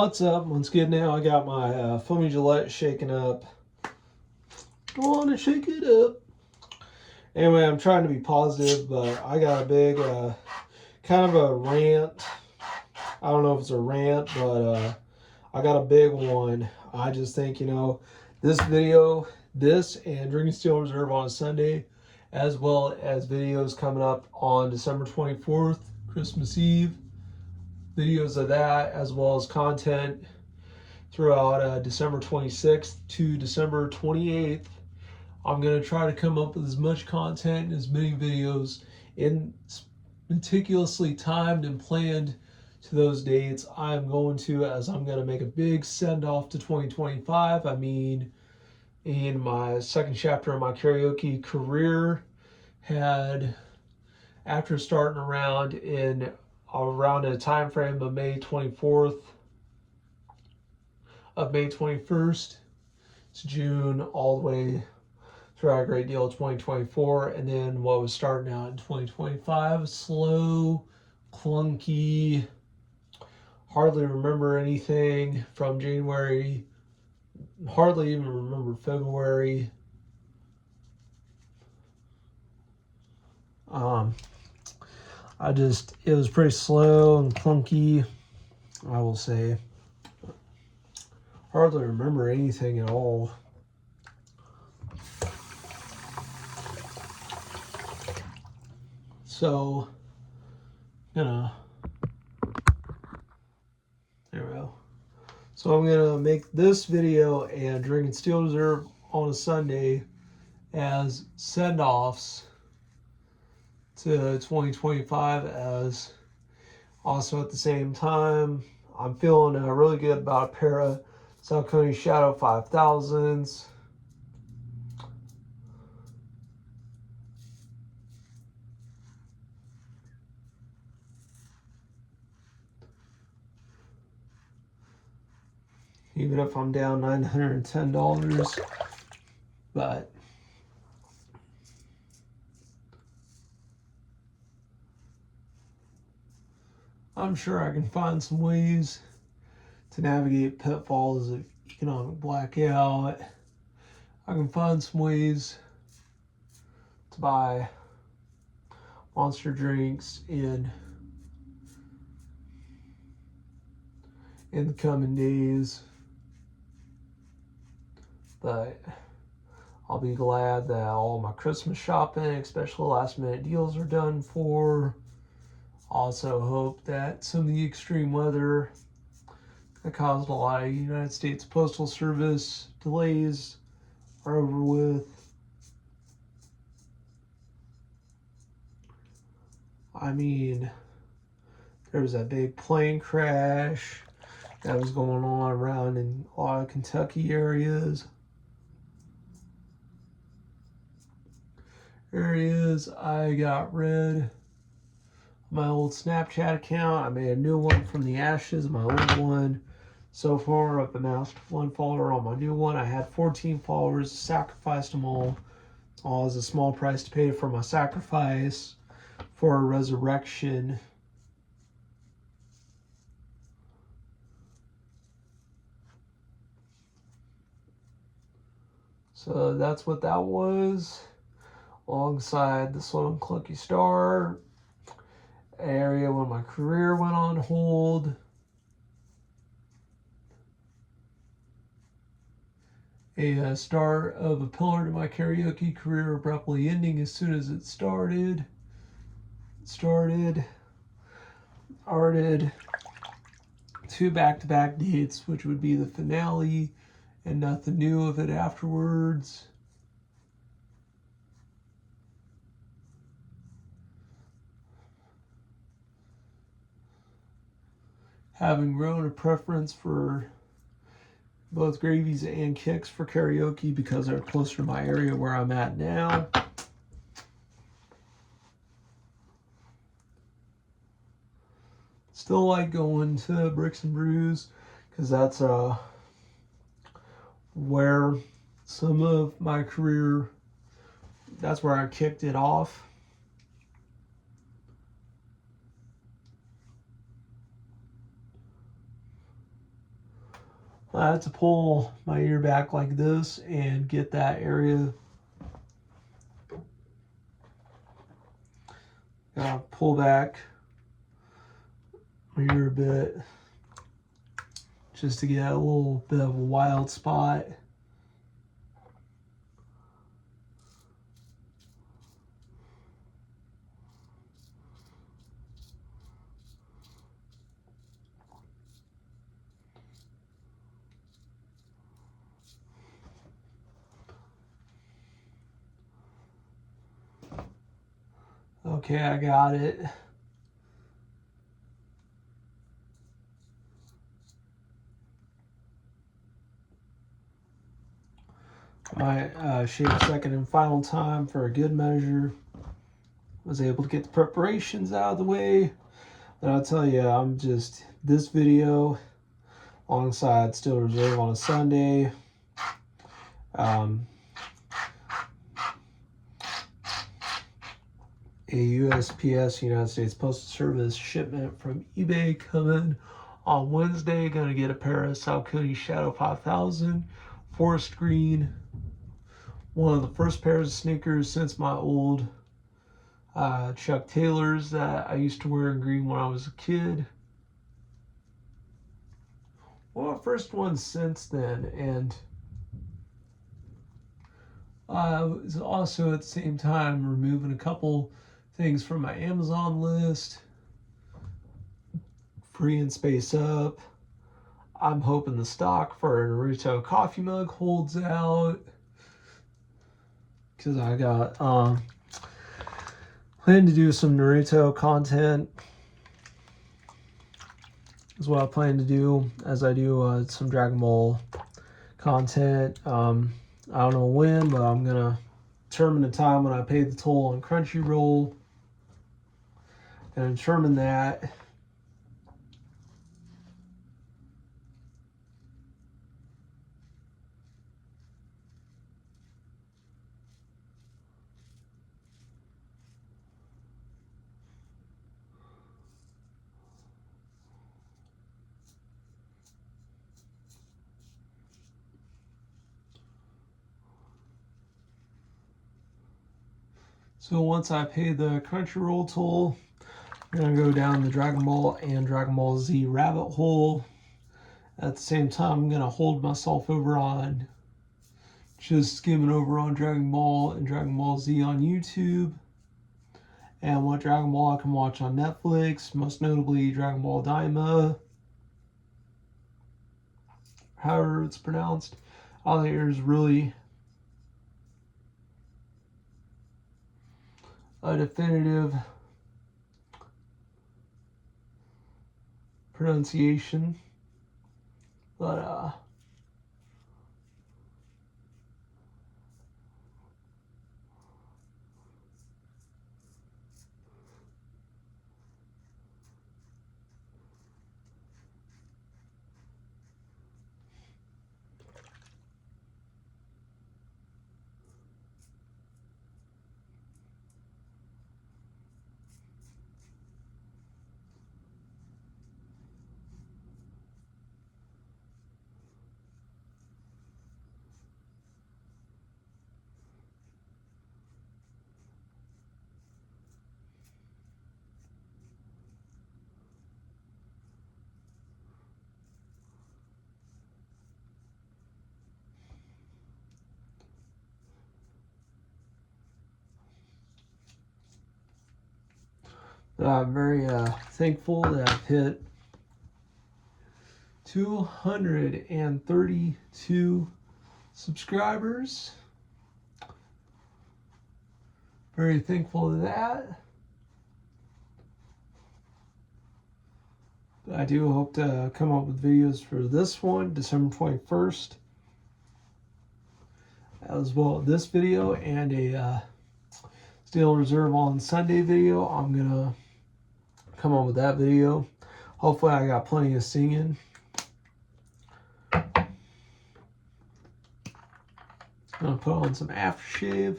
What's up? Once again now, I got my foamy Gillette shaken up. Go on and shake it up. Anyway, I'm trying to be positive, but I got a big kind of a rant. I don't know if it's a rant, but I got a big one. I just think, this video, this and Drinking Steel Reserve on a Sunday, as well as videos coming up on December 24th, Christmas Eve. Videos of that, as well as content throughout December 26th to December 28th. I'm going to try to come up with as much content and as many videos in meticulously timed and planned to those dates. I'm going to make a big send off to 2025. I mean, in my second chapter of my karaoke career, after starting around a time frame of May 24th, of May 21st to June, all the way throughout a great deal of 2024, and then what was starting out in 2025, slow, clunky, hardly remember anything from January, hardly even remember February. It was pretty slow and clunky, I will say. Hardly remember anything at all. So, there we go. So I'm going to make this video and Drinking Steel Reserve on a Sunday as send-offs to 2025, as also at the same time, I'm feeling really good about a pair of Saucony Shadow 5000s. Even if I'm down $910, but I'm sure I can find some ways to navigate pitfalls of economic blackout. I can find some ways to buy Monster drinks in the coming days. But I'll be glad that all my Christmas shopping, especially last minute deals, are done for. Also hope that some of the extreme weather that caused a lot of United States Postal Service delays are over with. I mean, there was that big plane crash that was going on around in a lot of Kentucky areas. I got rid of my old Snapchat account. I made a new one from the ashes of my old one. So far, I've amassed 1 follower on my new one. I had 14 followers, sacrificed them all as a small price to pay for my sacrifice for a resurrection. So that's what that was, alongside the slow and clunky star area when my career went on hold. A start of a pillar to my karaoke career abruptly ending as soon as it started. Arted 2 back-to-back dates, which would be the finale, and nothing new of it afterwards. Having grown a preference for both gravies and kicks for karaoke because they're closer to my area where I'm at now. Still like going to Bricks and Brews because that's where some of my career, that's where I kicked it off. I have to pull my ear back like this and get that area. Gotta pull back my ear a bit just to get a little bit of a wild spot. Okay, I got it. I shaved second and final time for a good measure. Was able to get the preparations out of the way. And I'll tell you, I'm just, this video alongside Steel Reserve on a Sunday. A USPS, United States Postal Service shipment from eBay coming on Wednesday. Gonna get a pair of Saucony Shadow 5000 forest green. One of the first pairs of sneakers since my old Chuck Taylors that I used to wear in green when I was a kid. Well, first one since then, and I was also at the same time removing a couple things from my Amazon list, freeing space up. I'm hoping the stock for a Naruto coffee mug holds out, because I got plan to do some Naruto content is what I plan to do, as I do some Dragon Ball content. I don't know when, but I'm gonna determine the time when I pay the toll on Crunchyroll and determine that. So once I pay the Crunchyroll toll, I'm gonna go down the Dragon Ball and Dragon Ball Z rabbit hole. At the same time, I'm gonna hold myself over on just skimming over on Dragon Ball and Dragon Ball Z on YouTube, and what Dragon Ball I can watch on Netflix, most notably Dragon Ball Daima, however it's pronounced. All there is really a definitive pronunciation, but I'm very thankful that I've hit 232 subscribers. Very thankful to that. I do hope to come up with videos for this one, December 21st, as well as this video and a Steel Reserve on Sunday video. I'm gonna come up with that video. Hopefully I got plenty of singing. I'm gonna put on some aftershave,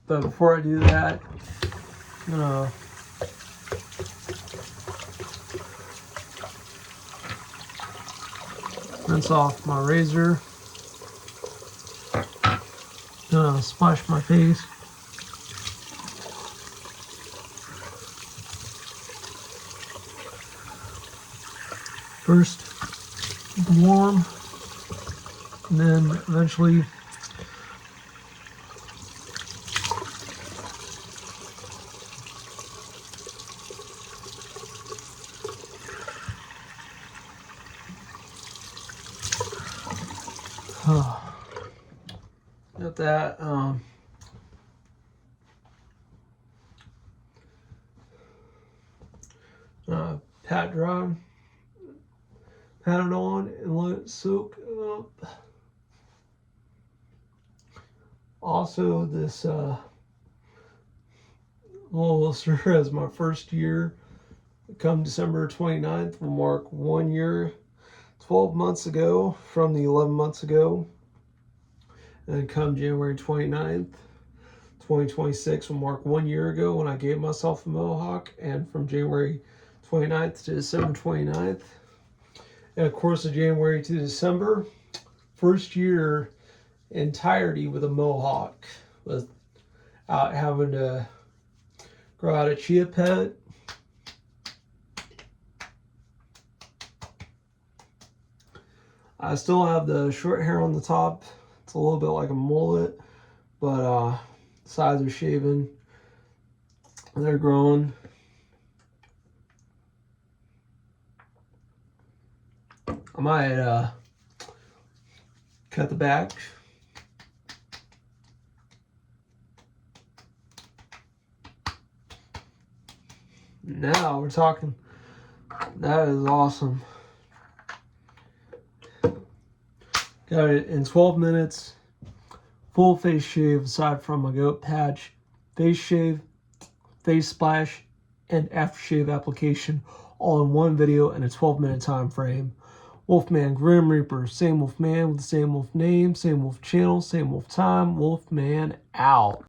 but before I do that, I'm gonna rinse off my razor. Gonna splash my face. First warm, and then eventually got that. Pat it on and let it soak up. Also, this Hollister as my first year. Come December 29th will mark 1 year, 12 months ago from the 11 months ago. And come January 29th, 2026 will mark 1 year ago when I gave myself a mohawk. And from January 29th to December 29th, and of course of January to December, first year entirety with a mohawk, without having to grow out a chia pet. I still have the short hair on the top. It's a little bit like a mullet, but sides are shaven. They're growing. I might cut the back. Now we're talking. That is awesome. Got it in 12 minutes. Full face shave aside from a goat patch, face shave, face splash, and aftershave application all in one video in a 12-minute time frame. Wolfman Grim Reaper, same Wolfman with the same wolf name, same wolf channel, same wolf time. Wolfman out.